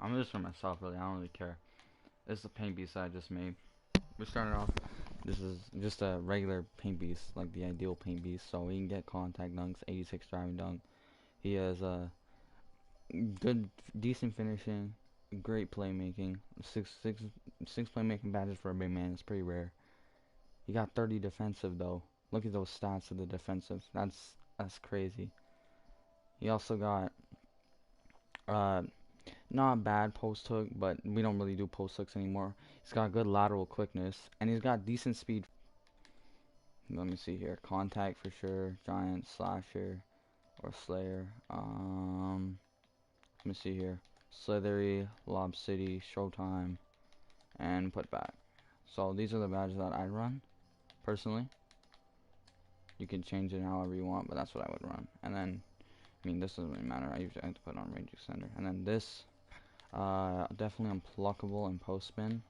I'm just for myself, really. I don't really care. This is the paint beast that I just made. We're starting off. This is just a regular paint beast, like the ideal paint beast. So we can get contact dunks, 86 driving dunk. He has good, decent finishing, great playmaking. Six playmaking badges for a big man. It's pretty rare. He got 30 defensive though. Look at those stats of the defensive. That's crazy. He also got uh not bad post hook, but we don't really do post hooks anymore. He's got good lateral quickness, and he's got decent speed. Let me see here. Contact for sure. Giant, slasher, or slayer. Let me see here. Slithery, Lob City, Showtime, and Putback. So these are the badges that I run, personally. You can change it however you want, but that's what I would run. And then, I mean, this doesn't really matter. I usually have to put on range extender. And then this, definitely unpluckable and post spin.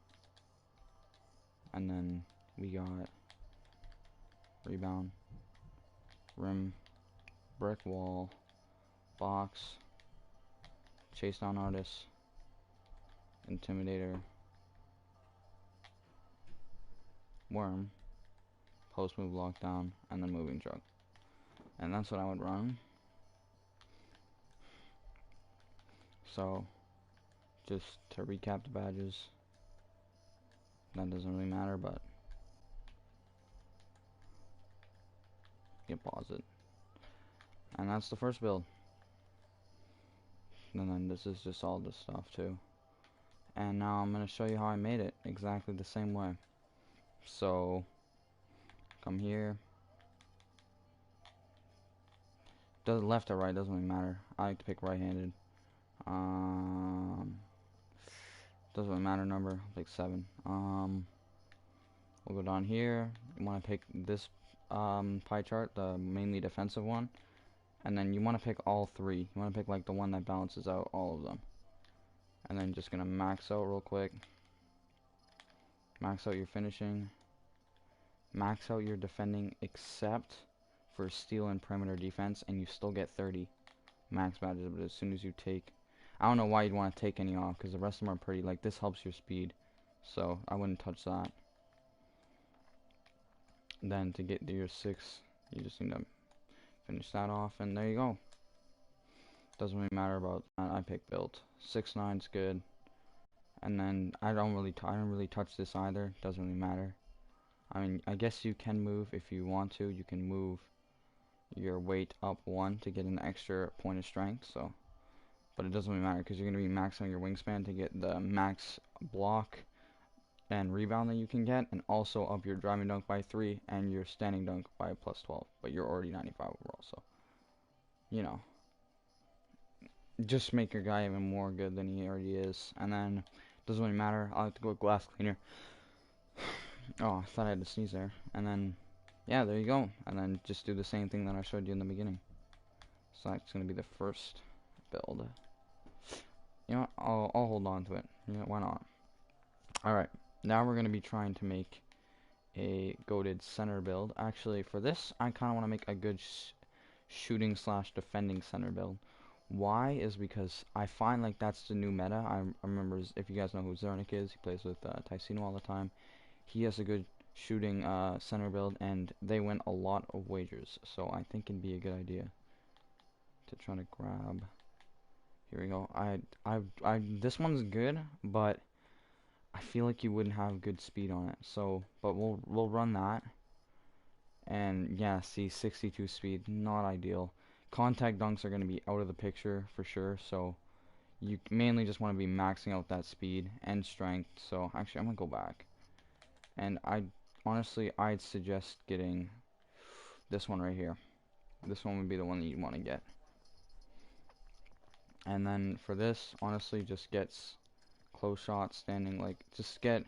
And then we got rebound, rim, brick wall, box, chase down artist, intimidator, worm, post move lockdown, and then moving truck. And that's what I would run. So just to recap the badges, that doesn't really matter, but you can pause it. And that's the first build. And then this is just all this stuff too. And now I'm going to show you how I made it exactly the same way. So come here. Does left or right, doesn't really matter. I like to pick right-handed. Doesn't really matter number. I'll pick 7. We'll go down here. You want to pick this pie chart, the mainly defensive one, and then you want to pick all 3. You want to pick like the one that balances out all of them. And then just gonna max out real quick. Max out your finishing. Max out your defending except for steal and perimeter defense, and you still get 30 max badges. But as soon as you take, I don't know why you'd want to take any off, because the rest of them are pretty, like, this helps your speed, so I wouldn't touch that. Then to get to your 6, you just need to finish that off, and there you go. Doesn't really matter about that. I pick built. 6'9's good. And then I don't really touch this either. Doesn't really matter. I mean, I guess you can move if you want to. You can move your weight up 1 to get an extra point of strength. So, but it doesn't really matter because you're going to be maxing your wingspan to get the max block and rebound that you can get, and also up your driving dunk by 3 and your standing dunk by plus 12. But you're already 95 overall, so you know, just make your guy even more good than he already is. And then doesn't really matter. I like to go with glass cleaner. Oh, I thought I had to sneeze there. And then, yeah, there you go. And then just do the same thing that I showed you in the beginning. So that's going to be the first build. You know what? I'll hold on to it. You know, why not? Alright, now we're going to be trying to make a goated center build. Actually, for this, I kind of want to make a good shooting slash defending center build. Why is because I find like that's the new meta. I remember, if you guys know who Zernik is, he plays with Ticino all the time. He has a good shooting center build, and they win a lot of wagers. So I think it'd be a good idea to try to grab. Here we go. This one's good, but I feel like you wouldn't have good speed on it. So, but we'll run that. And yeah, see, 62 speed, not ideal. Contact dunks are going to be out of the picture for sure, so you mainly just want to be maxing out that speed and strength. So actually, I'm going to go back. And honestly, I'd suggest getting this one right here. This one would be the one that you want to get. And then for this, honestly, just gets close shots, standing, like, just get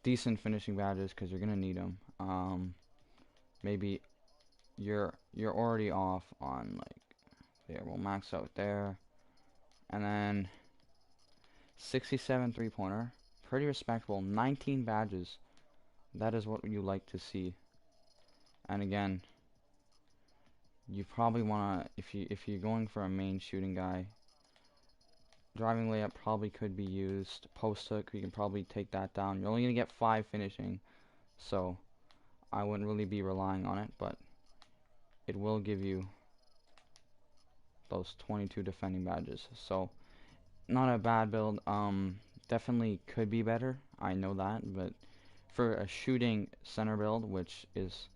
decent finishing badges because you're going to need them. Maybe you're already off on, like, there, we'll max out there. And then 67 three-pointer, pretty respectable. 19 badges, that is what you like to see. And again, you probably want to, if you're going for a main shooting guy, Driving layup probably could be used. Post hook, you can probably take that down. You're only going to get 5 finishing, so I wouldn't really be relying on it, but it will give you those 22 defending badges. So not a bad build. Definitely could be better. I know that, but for a shooting center build, which is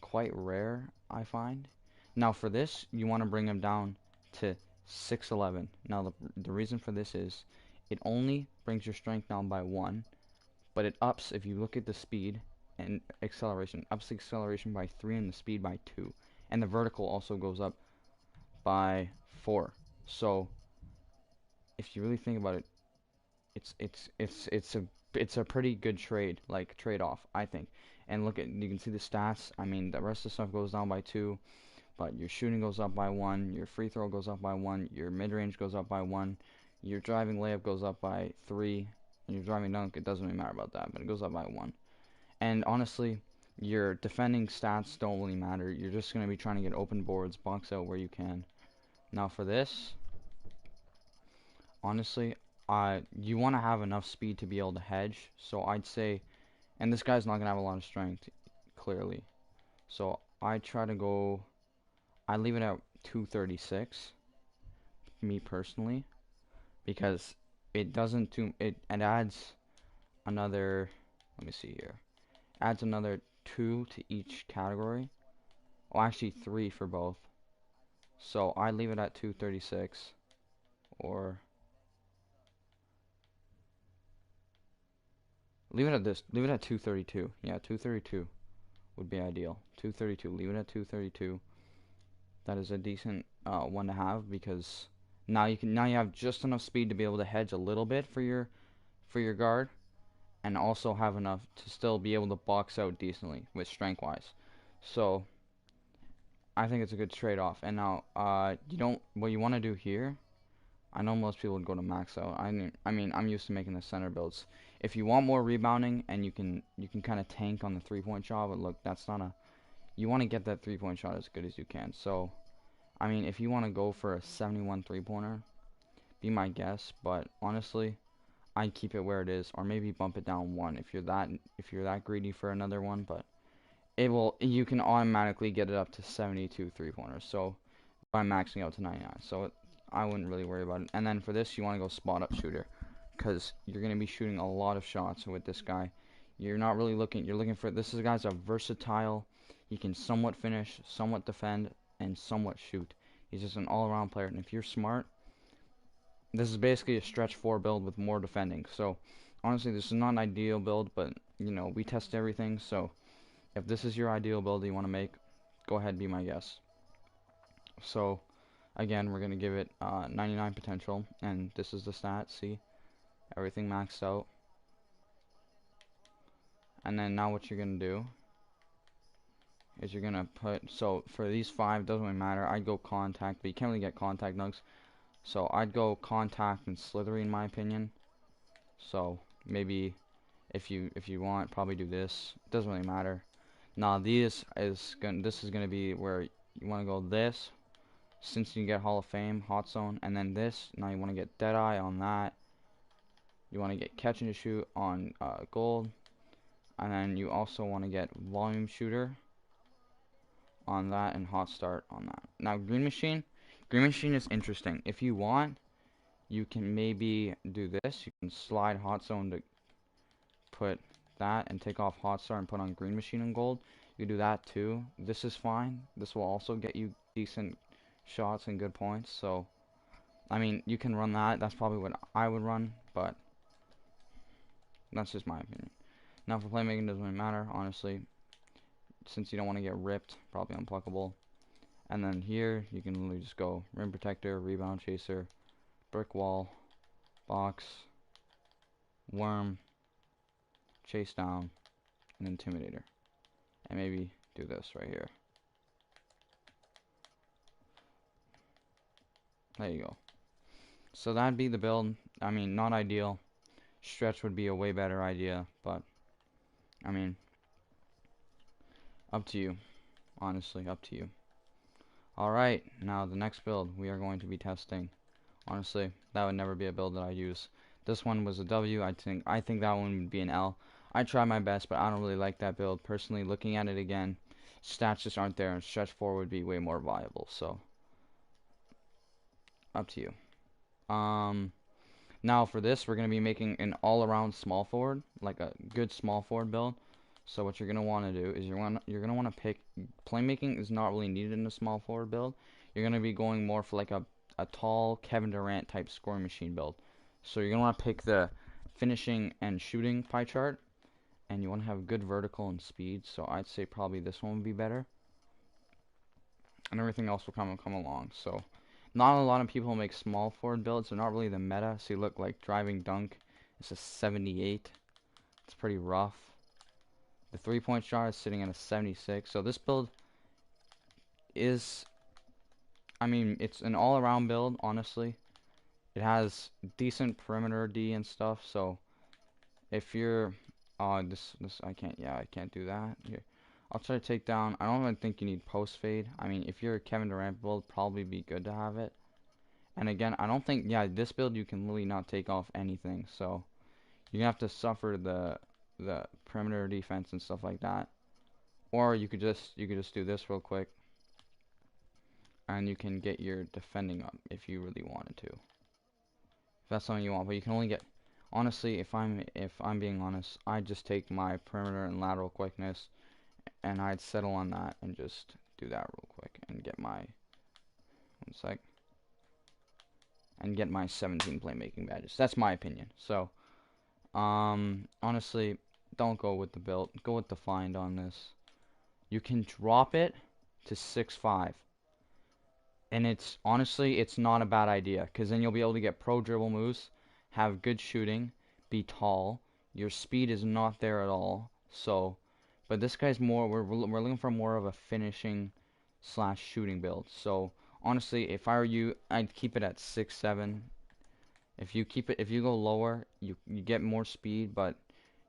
quite rare, I find. Now for this, you want to bring him down to 6'11". Now the reason for this is it only brings your strength down by 1, but it ups, if you look at the speed and acceleration, ups the acceleration by 3 and the speed by 2. And the vertical also goes up by 4. So if you really think about it, it's a pretty good trade-off, I think. And look at, you can see the stats. I mean, the rest of the stuff goes down by 2, but your shooting goes up by 1, your free throw goes up by 1, your mid-range goes up by 1, your driving layup goes up by 3, and your driving dunk, it doesn't really matter about that, but it goes up by 1. And honestly, your defending stats don't really matter. You're just going to be trying to get open boards, box out where you can. Now for this, honestly, you want to have enough speed to be able to hedge. So I'd say, and this guy's not going to have a lot of strength, clearly. So I leave it at 236, me personally, because it doesn't it adds another, let me see here, adds another 2 to each category. Well, actually 3 for both. So I leave it at 236, or leave it at 232. Yeah, 232 would be ideal. 232, leave it at 232. That is a decent one to have, because now you have just enough speed to be able to hedge a little bit for your guard, and also have enough to still be able to box out decently with strength wise. So I think it's a good trade-off. And now what you want to do here, I know most people would go to max out. I mean, I'm used to making the center builds. If you want more rebounding and you can kind of tank on the 3-point shot, but look, that's not a, you want to get that 3-point shot as good as you can. So I mean, if you want to go for a 71 3-pointer, be my guess, but honestly, I'd keep it where it is, or maybe bump it down 1 if you're that greedy for another one, but you can automatically get it up to 72 3-pointers, so by maxing out to 99. So I wouldn't really worry about it. And then for this, you want to go spot up shooter, because you're going to be shooting a lot of shots with this guy. You're looking for, this guy's a versatile, he can somewhat finish, somewhat defend, and somewhat shoot. He's just an all-around player, and if you're smart, this is basically a stretch 4 build with more defending. So honestly, this is not an ideal build, but you know, we test everything. So if this is your ideal build that you want to make, go ahead, be my guest. So again, we're gonna give it 99 potential, and this is the stat. See, everything maxed out. And then now what you're gonna do is you're gonna put, so for these 5, doesn't really matter. I'd go contact, but you can't really get contact nugs. So I'd go contact and slithery in my opinion. So maybe if you want, probably do this. It doesn't really matter. Now this is gonna be where you want to go this, since you get Hall of Fame, hot zone, and then this. Now you want to get Deadeye on that. You want to get catch and shoot on gold, and then you also want to get volume shooter on that, and hot start on that. Now green machine is interesting. If you want, you can maybe do this. You can slide hot zone to put that and take off hot start and put on green machine and gold. You do that too. This is fine. This will also get you decent shots and good points. So I mean, you can run that. That's probably what I would run, but that's just my opinion. Now for playmaking, doesn't really matter, honestly, since you don't want to get ripped, probably unpluckable. And then here, you can literally just go rim protector, rebound chaser, brick wall, box, worm, chase down, and intimidator. And maybe do this right here. There you go. So that'd be the build. I mean, not ideal. Stretch would be a way better idea, but I mean, up to you. Honestly, up to you. Alright, now the next build we are going to be testing Honestly, that would never be a build that I'd use. This one was a W. I think that one would be an L. I tried my best, but I don't really like that build. Personally, looking at it again, stats just aren't there, and stretch 4 would be way more viable. So, up to you. Now for this, we're going to be making an all-around small forward, like a good small forward build. So what you're going to want to do is you're going to want to pick, playmaking is not really needed in a small forward build. You're going to be going more for like a tall Kevin Durant type scoring machine build. So you're going to want to pick the finishing and shooting pie chart, and you want to have good vertical and speed. So I'd say probably this one would be better, and everything else will come along. So not a lot of people make small forward builds. They're not really the meta. So you look like driving dunk. It's a 78. It's pretty rough. The 3-point shot is sitting at a 76. So this build is, I mean, it's an all-around build, honestly. It has decent perimeter D and stuff. So if you're, I can't do that. Here, I'll try to take down. I don't even think you need post fade. I mean, if you're a Kevin Durant build, probably be good to have it. And again, I don't think, yeah, this build you can really not take off anything. So you're gonna have to suffer the perimeter defense and stuff like that. Or you could just do this real quick, and you can get your defending up if you really wanted to. If that's something you want, but you can only get, honestly, if I'm being honest, I'd just take my perimeter and lateral quickness, and I'd settle on that and just do that real quick and get my 17 playmaking badges. That's my opinion. So, honestly, don't go with the build. Go with the find on this. You can drop it to 6'5", and it's honestly, it's not a bad idea, because then you'll be able to get pro dribble moves, have good shooting, be tall. Your speed is not there at all. So, but this guy's more. We're looking for more of a finishing / shooting build. So honestly, if I were you, I'd keep it at 6'7". If you go lower, you get more speed, but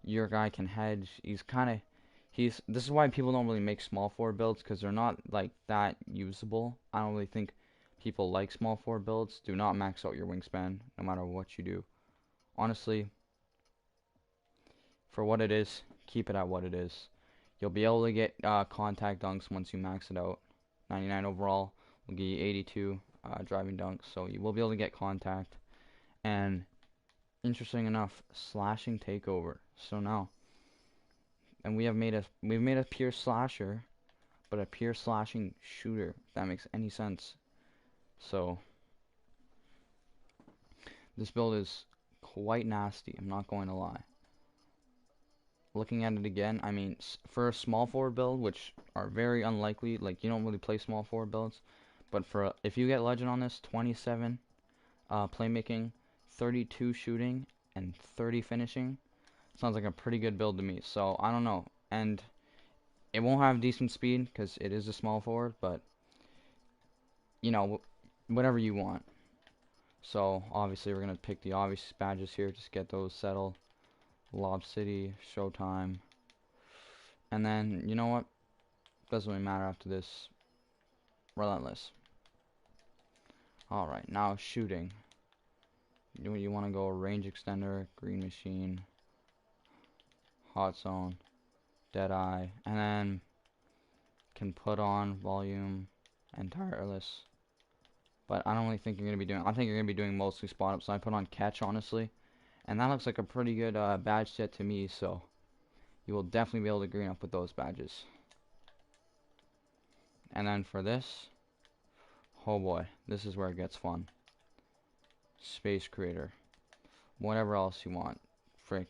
your guy can hedge. This is why people don't really make small forward builds, because they're not like that usable. I don't really think people like small forward builds. Do not max out your wingspan, no matter what you do. Honestly, for what it is, keep it at what it is. You'll be able to get contact dunks once you max it out. 99 overall will give you 82 driving dunks, so you will be able to get contact. And interesting enough, slashing takeover. So now, and we've made a pure slasher, but a pure slashing shooter, if that makes any sense. So this build is quite nasty, I'm not going to lie. Looking at it again, I mean, for a small forward build, which are very unlikely, like you don't really play small forward builds, but if you get legend on this, 27 playmaking, 32 shooting, and 30 finishing, sounds like a pretty good build to me. So I don't know, and it won't have decent speed because it is a small forward, but you know, whatever you want. So obviously we're gonna pick the obvious badges here, just get those settled. Lob City, Showtime, and then you know what? Doesn't really matter after this. Relentless. All right, now shooting. You want to go range extender, green machine, hot zone, dead eye, and then can put on volume and tireless. But I don't really think you're gonna be doing. I think you're gonna be doing mostly spot up. So I put on catch, honestly, and that looks like a pretty good badge set to me. So you will definitely be able to green up with those badges. And then for this, oh boy, this is where it gets fun. Space creator, whatever else you want. Frick,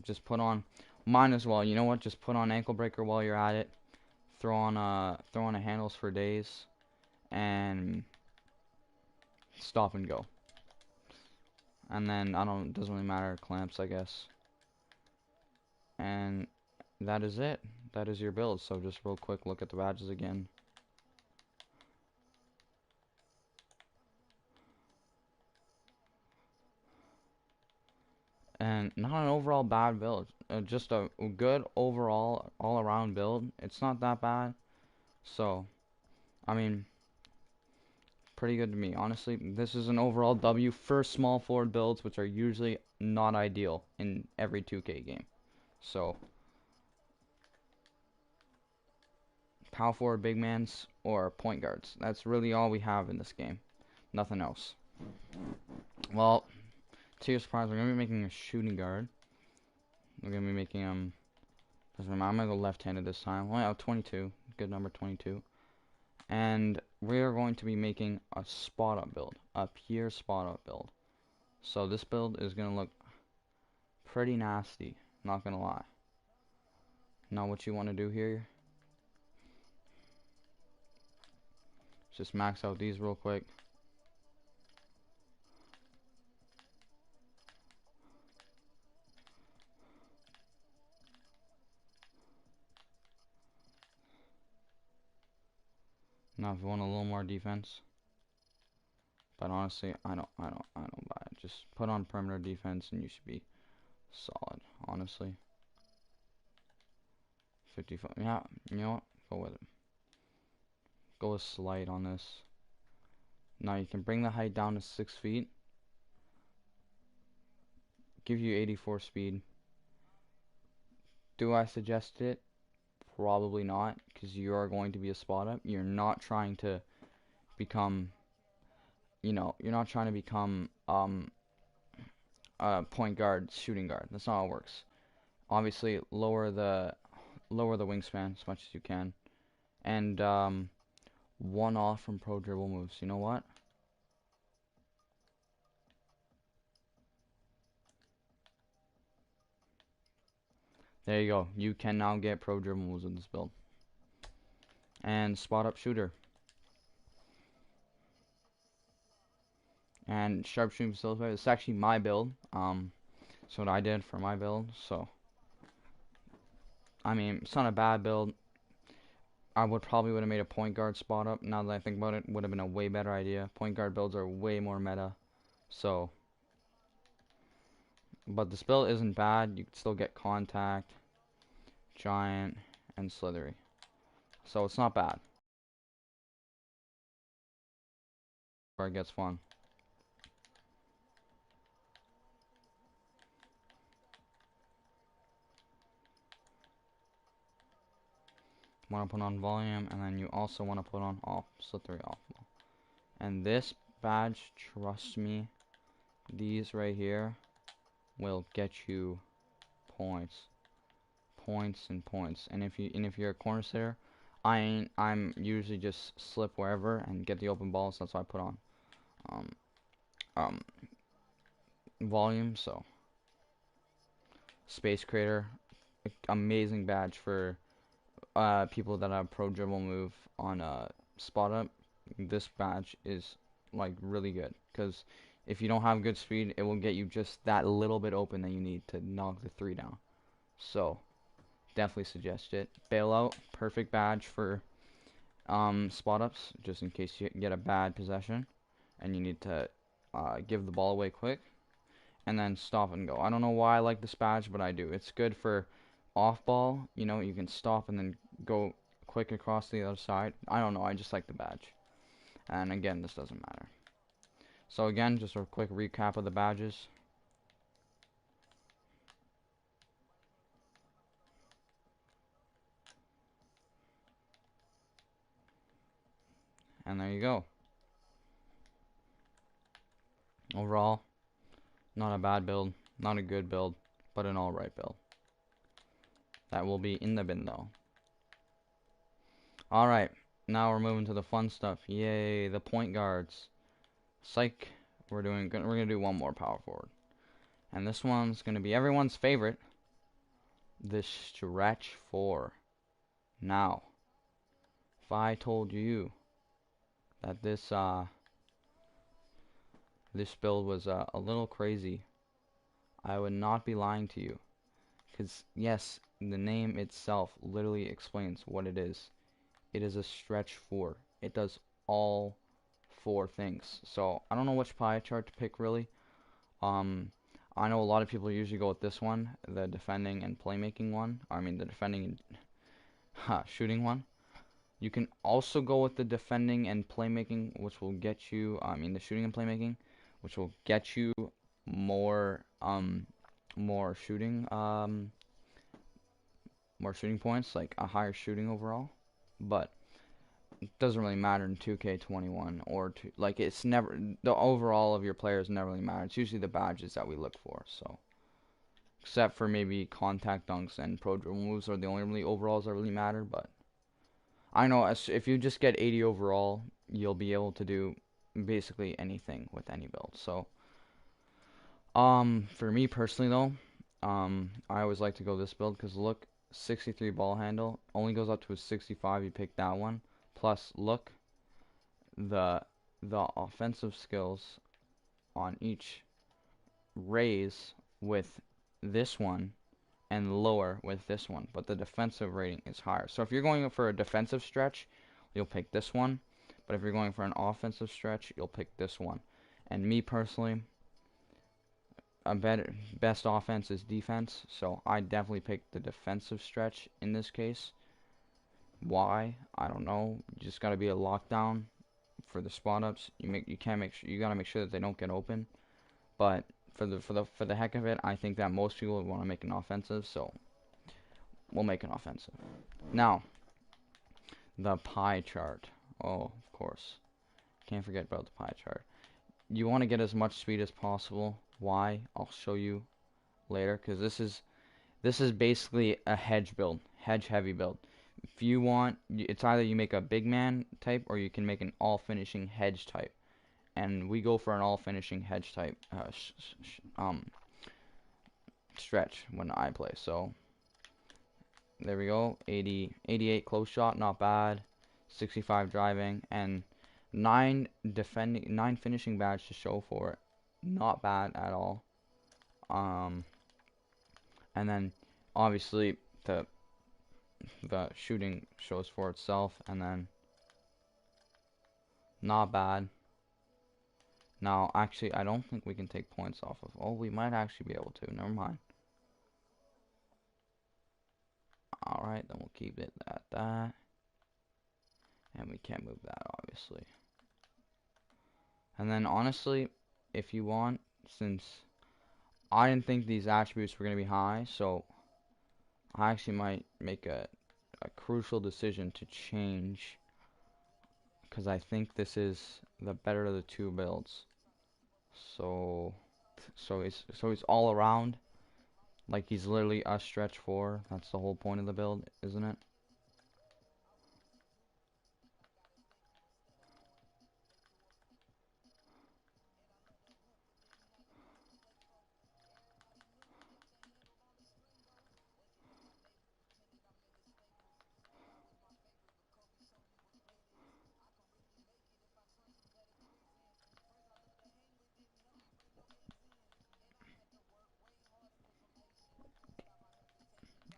just put on. Mine as well. You know what? Just put on ankle breaker while you're at it. Throw on a handles for days, and stop and go. And then it doesn't really matter, clamps, I guess. And that is it. That is your build. So just real quick, look at the badges again. And not an overall bad build. Just a good overall, all-around build. It's not that bad. So, I mean, pretty good to me. Honestly, this is an overall W for small forward builds, which are usually not ideal in every 2K game. So, power forward big mans or point guards. That's really all we have in this game. Nothing else. Well, to your surprise, we're going to be making a shooting guard. We're going to be making, doesn't matter, I'm going to go left-handed this time. Well, 22. Good number, 22. And we are going to be making a spot-up build. A pure spot-up build. So this build is going to look pretty nasty. Not going to lie. Now what you want to do here, just max out these real quick. Now if you want a little more defense, but honestly, I don't buy it. Just put on perimeter defense and you should be solid, honestly. 55, yeah, you know what, go with it. Go with slight on this. Now you can bring the height down to 6 feet. Give you 84 speed. Do I suggest it? Probably not, because you are going to be a spot up. You're not trying to become, you're not trying to become a point guard, shooting guard. That's not how it works. Obviously, lower the wingspan as much as you can, and one off from pro dribble moves. You know what? There you go. You can now get pro dribble moves in this build. And spot up shooter. And sharpshooting facilitator. It's actually my build. So what I did for my build. So I mean, it's not a bad build. I probably would have made a point guard spot up. Now that I think about it, would have been a way better idea. Point guard builds are way more meta. So, but this build isn't bad. You can still get contact, giant, and slithery. So it's not bad. Where it gets fun. Want to put on volume, and then you also want to put on off, slithery off ball. And this badge, trust me, these right here will get you points, and points. And if you're a corner sitter, I'm usually just slip wherever and get the open balls. That's what I put on volume. So space creator, amazing badge for people that have pro dribble move on spot up. This badge is like really good, because if you don't have good speed, it will get you just that little bit open that you need to knock the 3 down. So definitely suggest it. Bailout, perfect badge for spot ups, just in case you get a bad possession and you need to give the ball away quick. And then stop and go. I don't know why I like this badge, but I do. It's good for off ball. You can stop and then go quick across the other side. I don't know. I just like the badge. And again, this doesn't matter. So again, just a quick recap of the badges. And there you go. Overall, not a bad build, not a good build, but an alright build. That will be in the bin though. Alright, now we're moving to the fun stuff. Yay, the point guards. Psych, we're gonna do one more power forward. And this one's gonna be everyone's favorite, the stretch 4. Now, if I told you that this build was a little crazy, I would not be lying to you. Because yes, the name itself literally explains what it is. It is a stretch 4. It does all 4 things. So I don't know which pie chart to pick really. I know a lot of people usually go with this one, the defending and playmaking one. I mean the defending and shooting one. You can also go with the defending and playmaking, which will get you, the shooting and playmaking, which will get you more, more shooting, more shooting points, like a higher shooting overall. But it doesn't really matter in 2K21 or like it's never the overall of your players never really matter. It's usually the badges that we look for. So except for maybe contact dunks and pro dribble moves are the only really overalls that really matter. But I know if you just get 80 overall, you'll be able to do basically anything with any build. So for me personally though, I always like to go this build because look, 63 ball handle only goes up to a 65. You pick that one. Plus, look, the offensive skills on each raise with this one and lower with this one, but the defensive rating is higher. So if you're going for a defensive stretch, you'll pick this one, but if you're going for an offensive stretch, you'll pick this one. And me personally, a best offense is defense, so I definitely pick the defensive stretch in this case. Why? I don't know. You just got to be a lockdown for the spot ups. You gotta make sure that they don't get open. But for the heck of it, I think that most people would want to make an offensive, so we'll make an offensive. Now, the pie chart. Oh, of course. Can't forget about the pie chart. You want to get as much speed as possible. Why? I'll show you later, because this is basically a hedge build, hedge heavy build. If you want, it's either you make a big man type or you can make an all finishing hedge type. And we go for an all finishing hedge type stretch when I play. So there we go. 88 close shot, not bad. 65 driving and 9 finishing badge to show for it. Not bad at all. And then obviously the shooting shows for itself, and then not bad. Now, actually, I don't think we can take points off of. Oh, we might actually be able to. Never mind. Alright, then we'll keep it at that. And we can't move that, obviously. And then, honestly, if you want, since I didn't think these attributes were going to be high, so I actually might make a crucial decision to change, because I think this is the better of the two builds. So he's all around. Like he's literally a stretch 4. That's the whole point of the build, isn't it?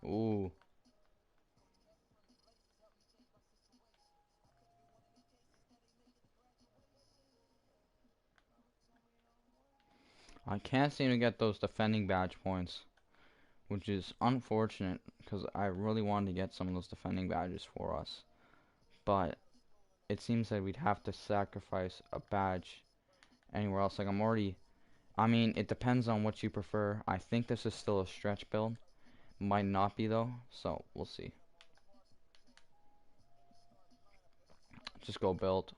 Ooh. I can't seem to get those defending badge points, which is unfortunate because I really wanted to get some of those defending badges for us. But it seems that we'd have to sacrifice a badge anywhere else. Like I mean, it depends on what you prefer. I think this is still a stretch build. Might not be though, so we'll see. Just go build.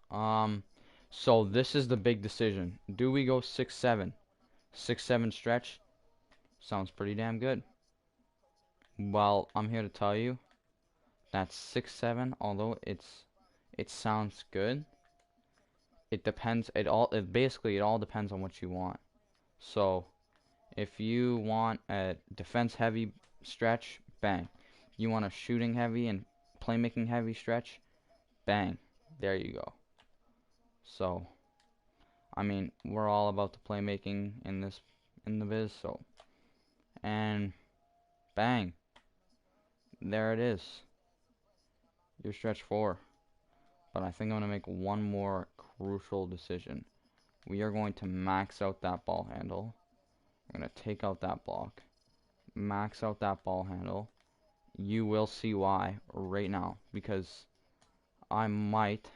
So this is the big decision. Do we go 6-7? 6-7 stretch? Sounds pretty damn good. Well, I'm here to tell you that 6-7, although it sounds good, it depends. It all depends on what you want. So if you want a defense heavy stretch, bang. You want a shooting heavy and playmaking heavy stretch, bang. There you go. So I mean, we're all about the playmaking in the biz, so and bang. There it is. Your stretch 4. But I think I'm going to make one more crucial decision. We are going to max out that ball handle. We're going to take out that block. Max out that ball handle. You will see why right now. Because I might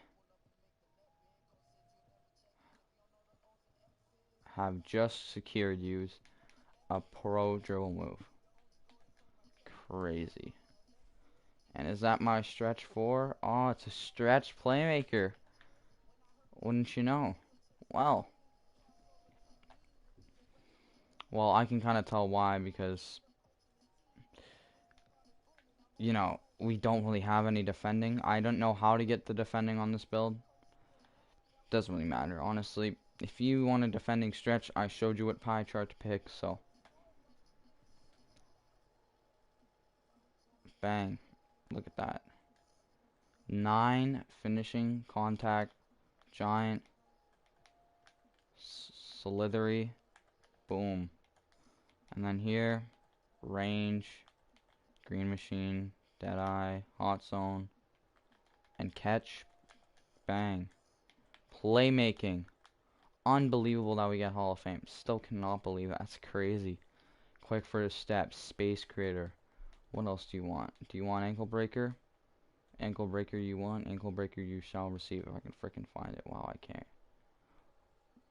have just secured you a pro dribble move. Crazy. And is that my stretch 4? Oh, it's a stretch playmaker. Wouldn't you know? Well, I can kind of tell why, because, you know, we don't really have any defending. I don't know how to get the defending on this build. Doesn't really matter, honestly. If you want a defending stretch, I showed you what pie chart to pick, so. Bang. Look at that. 9 finishing, contact, giant, slithery, boom. And then here, range, green machine, deadeye, hot zone, and catch, bang. Playmaking. Unbelievable that we get Hall of Fame. Still cannot believe it. That's crazy. Quick first step, space creator. What else do you want? Do you want ankle breaker? Ankle breaker you want, ankle breaker you shall receive. If I can frickin' find it. Wow, I can't.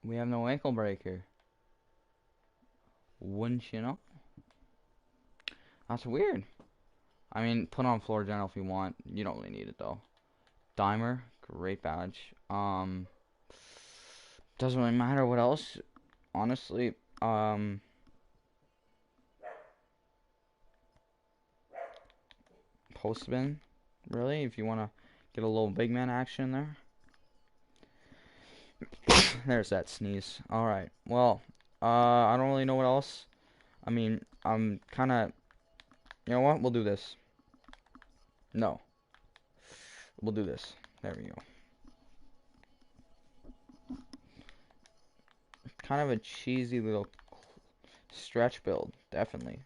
We have no ankle breaker. Wouldn't you know? That's weird. I mean, put on floor general if you want. You don't really need it though. Dimer, great badge. Doesn't really matter what else. Honestly, post spin. Really, if you wanna get a little big man action there. There's that sneeze. Alright, well, I don't really know what else. I mean, I'm kinda, you know what, we'll do this. No. We'll do this. There we go. Kind of a cheesy little stretch build, definitely.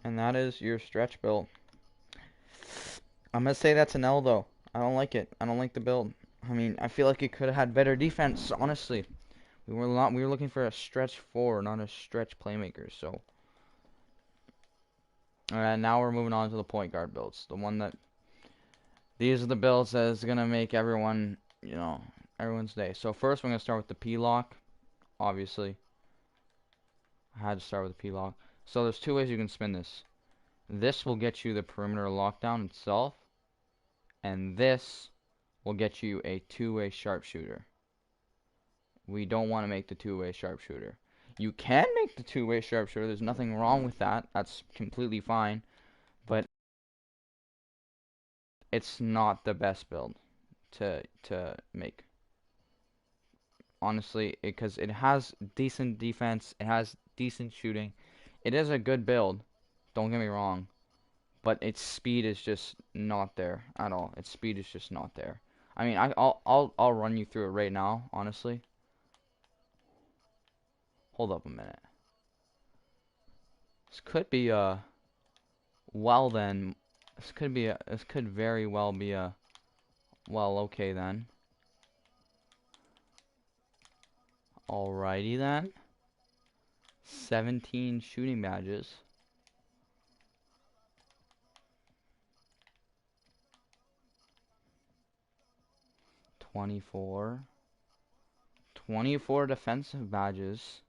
And that is your stretch build. I'm gonna say that's an L though. I don't like it. I don't like the build. I mean, I feel like it could have had better defense, honestly. We were looking for a stretch 4, not a stretch playmaker, so. Alright, now we're moving on to the point guard builds. The one that these are the builds that is gonna make everyone, you know, everyone's day. So first we're gonna start with the P-lock, obviously. I had to start with the P-lock. So there's 2 ways you can spin this. This will get you the perimeter lockdown itself, and this will get you a 2-way sharpshooter. We don't want to make the 2-way sharpshooter. You can make the 2-way sharpshooter. There's nothing wrong with that. That's completely fine. But it's not the best build to make. Honestly, because it has decent defense, it has decent shooting. It is a good build. Don't get me wrong. But its speed is just not there at all. Its speed is just not there. I mean, I'll run you through it right now, honestly. Hold up a minute. This could be a well then. This could very well be a well, okay then. Alrighty then. 17 shooting badges. $24 defensive badges.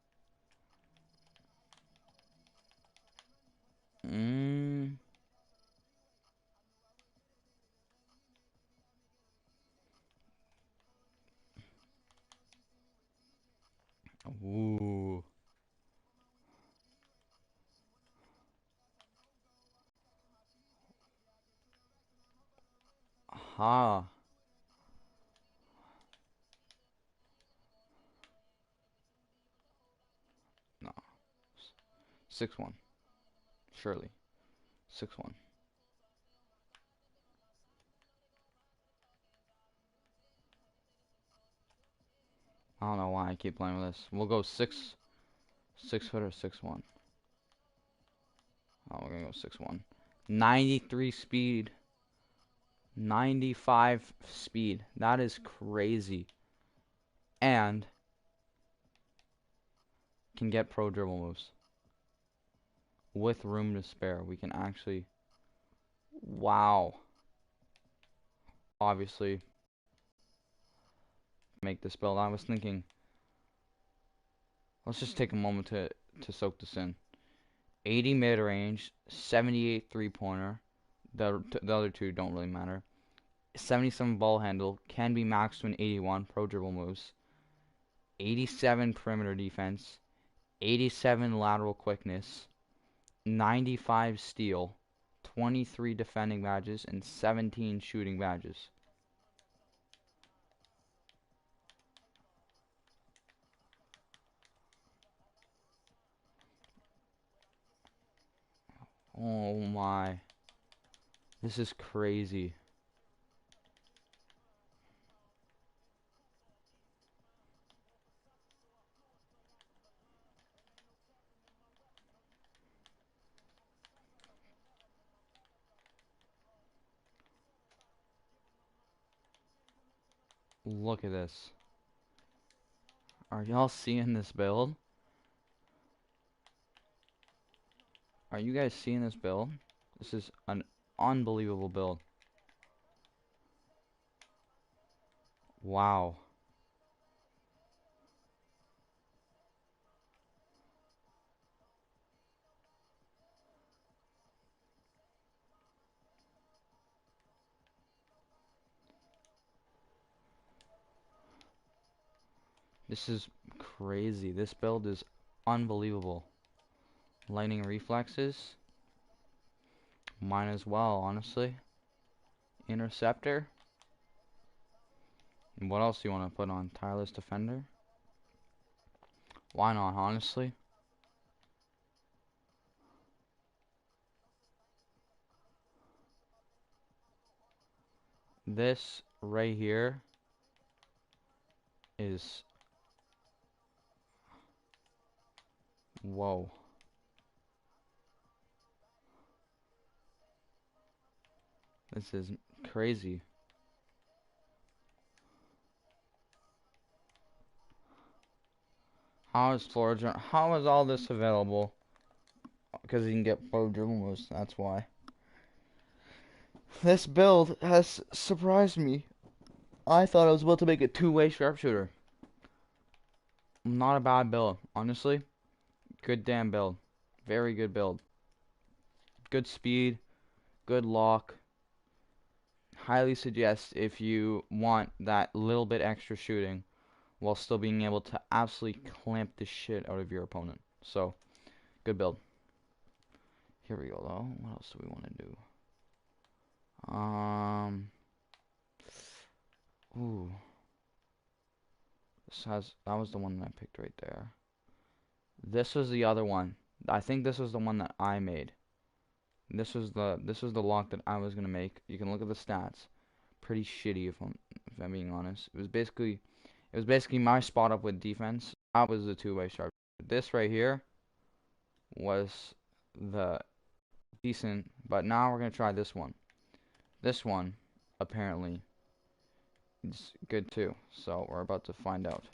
Ooh. Ha. No. 6-1. Surely. 6-1. I don't know why I keep playing with this. We'll go 6 foot or 6-1. Oh, we're gonna go 6-1. 93 speed. 95 speed. That is crazy. and can get pro dribble moves with room to spare. We can actually, wow, obviously make this build. I was thinking, let's just take a moment to soak this in. 80 mid range, 78 three-pointer. The other two don't really matter. 77 ball handle, can be maxed to an 81 pro dribble moves. 87 perimeter defense, 87 lateral quickness, 95 steal, 23 defending badges, and 17 shooting badges. Oh my. This is crazy. Look at this. Are y'all seeing this build? Are you guys seeing this build? This is an unbelievable build. Wow. This is crazy. This build is unbelievable. Lightning reflexes. Mine as well, honestly. Interceptor. And what else do you want to put on? Tireless defender? Why not, honestly? This right here is... Whoa. This is crazy. How is Florida? How is all this available? Because you can get pro dribble moves, that's why. This build has surprised me. I thought I was about to make a two-way sharpshooter. Not a bad build, honestly. Good damn build. Very good build. Good speed, good lock. Highly suggest if you want that little bit extra shooting while still being able to absolutely clamp the shit out of your opponent. So, good build. Here we go though. What else do we want to do? Ooh. That was the one that I picked right there. This was the other one. I think this was the one that I made. This was the lock that I was gonna make. You can look at the stats. Pretty shitty if I'm being honest. It was basically my spot up with defense. That was the two-way sharp. This right here was the decent, but now we're gonna try this one. This one apparently is good too. So we're about to find out.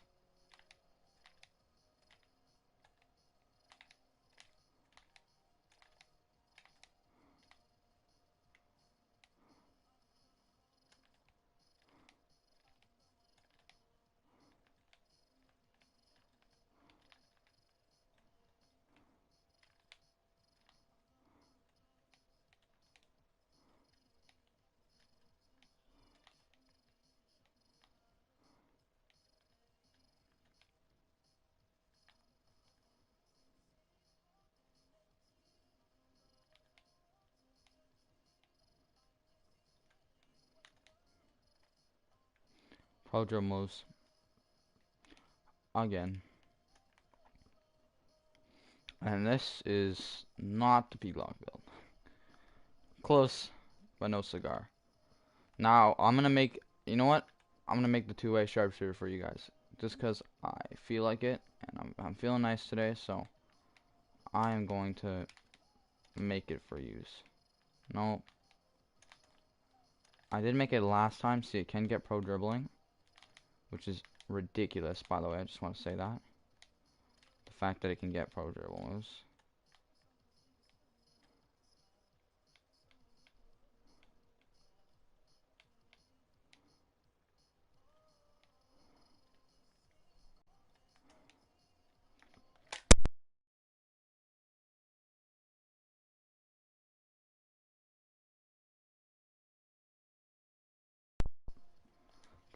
Pro drill moves again. And this is not the P-Lock build. Close, but no cigar. Now, I'm gonna make, you know what? I'm gonna make the two-way sharpshooter for you guys. Just because I feel like it, and I'm feeling nice today, so I am going to make it for use. No. I did make it last time, see it can get pro dribbling, which is ridiculous, by the way. I just want to say that. The fact that it can get pro dribble moves.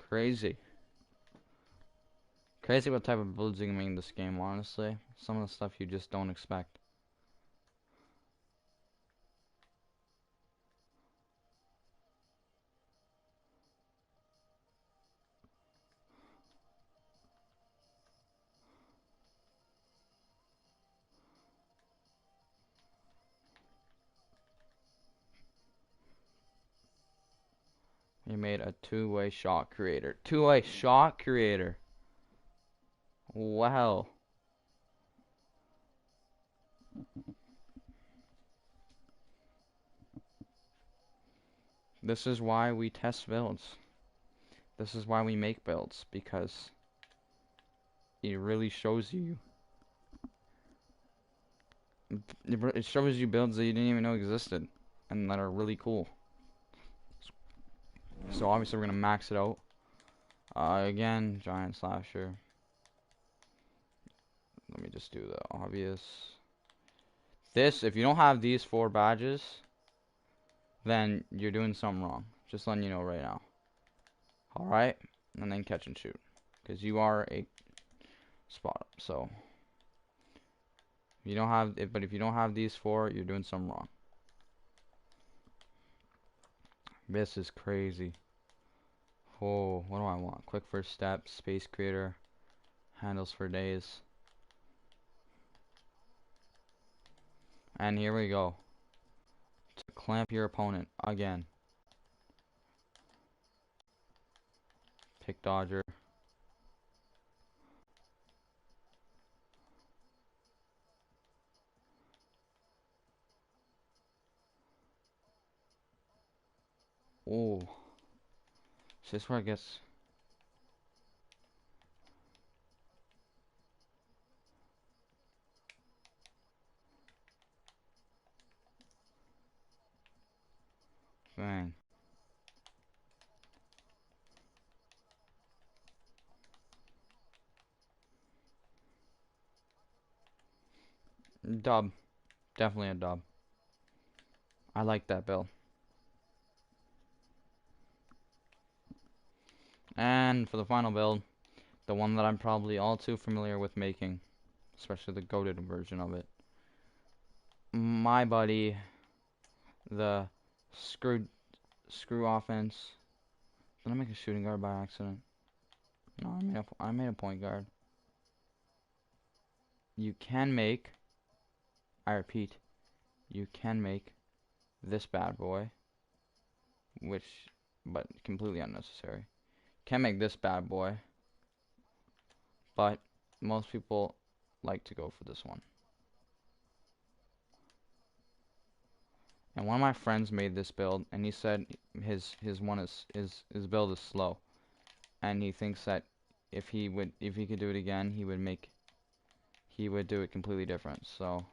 Crazy. Crazy what type of builds you can make in this game, honestly. Some of the stuff you just don't expect. You made a two-way shot creator. Two-way shot creator. Wow. This is why we test builds. This is why we make builds, because it really shows you. It shows you builds that you didn't even know existed, and that are really cool. So obviously we're gonna max it out. Again, giant slasher. Let me just do the obvious. This, if you don't have these 4 badges, then you're doing something wrong. Just letting you know right now. Alright? And then catch and shoot. Because you are a spot up. So, if you don't have, but if you don't have these 4, you're doing something wrong. This is crazy. Oh, what do I want? Quick first step, space creator, handles for days. And here we go. To clamp your opponent again. Pick dodger. Oh. Is this where it gets... Bang. Dub. Definitely a dub. I like that build. And for the final build, the one that I'm probably all too familiar with making, especially the goated version of it. My buddy, the screw offense. Did I make a shooting guard by accident? No, I made a point guard. You can make, I repeat, you can make this bad boy, but completely unnecessary. Can make this bad boy, but most people like to go for this one. And one of my friends made this build, and he said his build is slow, and he thinks that if he could do it again, he would do it completely different. So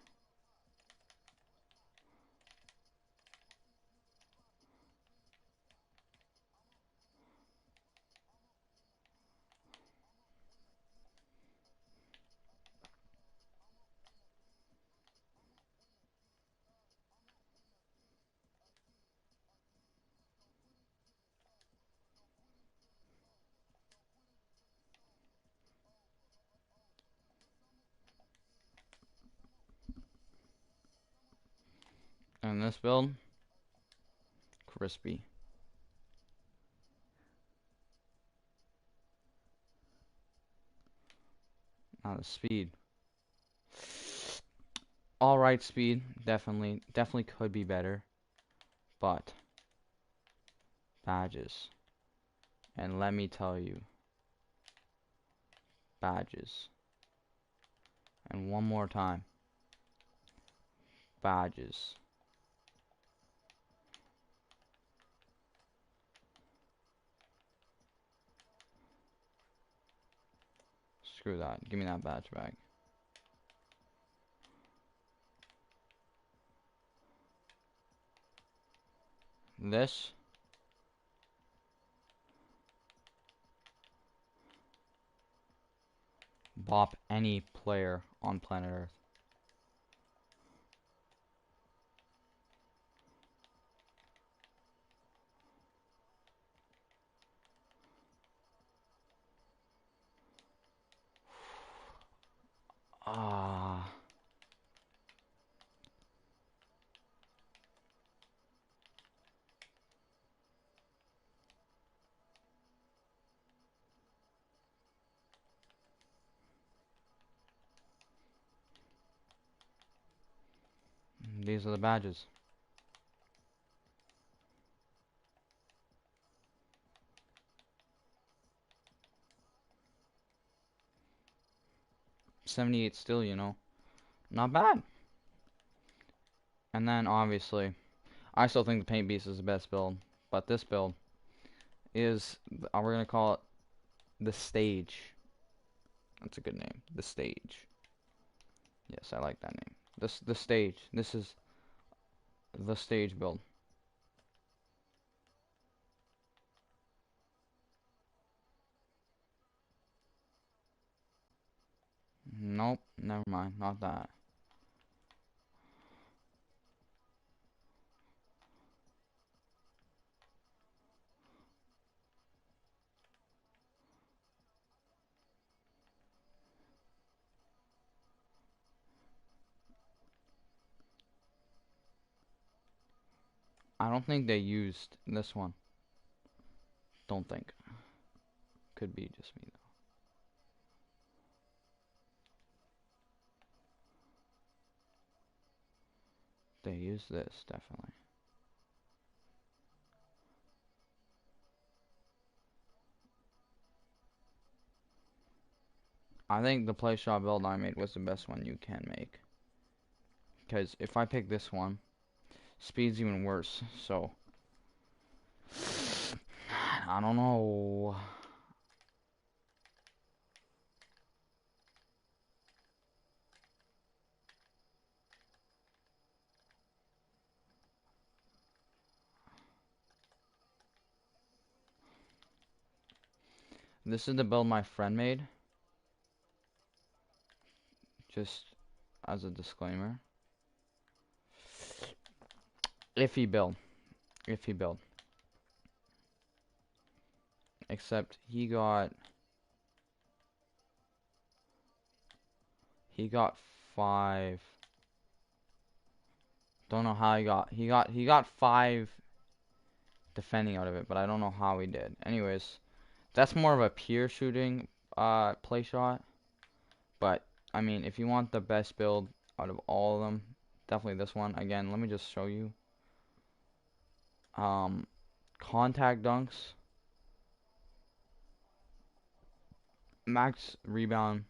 and this build, crispy. Now the speed. Alright, speed. Definitely could be better. But badges. And let me tell you. Badges. And one more time. Badges. Screw that. Give me that badge back. This. Bop any player on planet Earth. Ah. These are the badges. $78 still, you know. Not bad. And then, obviously, I still think the Paint Beast is the best build. But this build is, we're going to call it the Stage. That's a good name. The Stage. Yes, I like that name. The Stage. This is the Stage build. Nope, never mind. Not that. I don't think they used this one. Don't think. Could be just me, though. They used this, definitely. I think the play shot build I made was the best one you can make. Because if I pick this one, speed's even worse, so I don't know. This is the build my friend made. Just as a disclaimer. Iffy build. Iffy build. Except he got 5. Don't know how he got 5 defending out of it, but I don't know how he did. Anyways, that's more of a pure shooting play shot. But I mean, if you want the best build out of all of them, definitely this one. Again, let me just show you. Contact dunks, max rebound,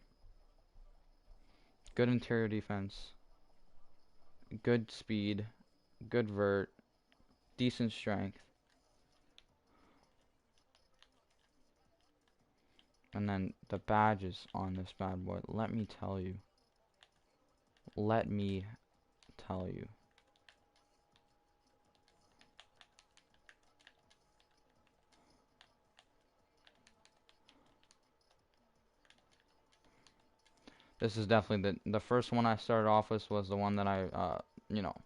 good interior defense, good speed, good vert, decent strength. And then the badges on this bad boy, let me tell you. Let me tell you. This is definitely the first one I started off with was the one that I you know,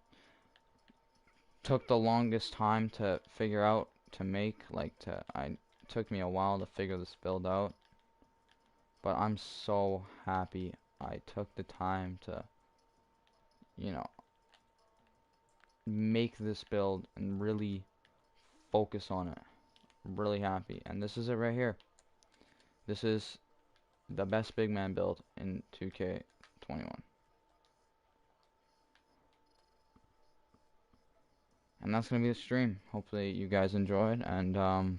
took the longest time to figure out to make. Took me a while to figure this build out. But I'm so happy I took the time to, you know, make this build and really focus on it. I'm really happy. And this is it right here. This is the best big man build in 2K21. And that's going to be the stream. Hopefully you guys enjoyed. And,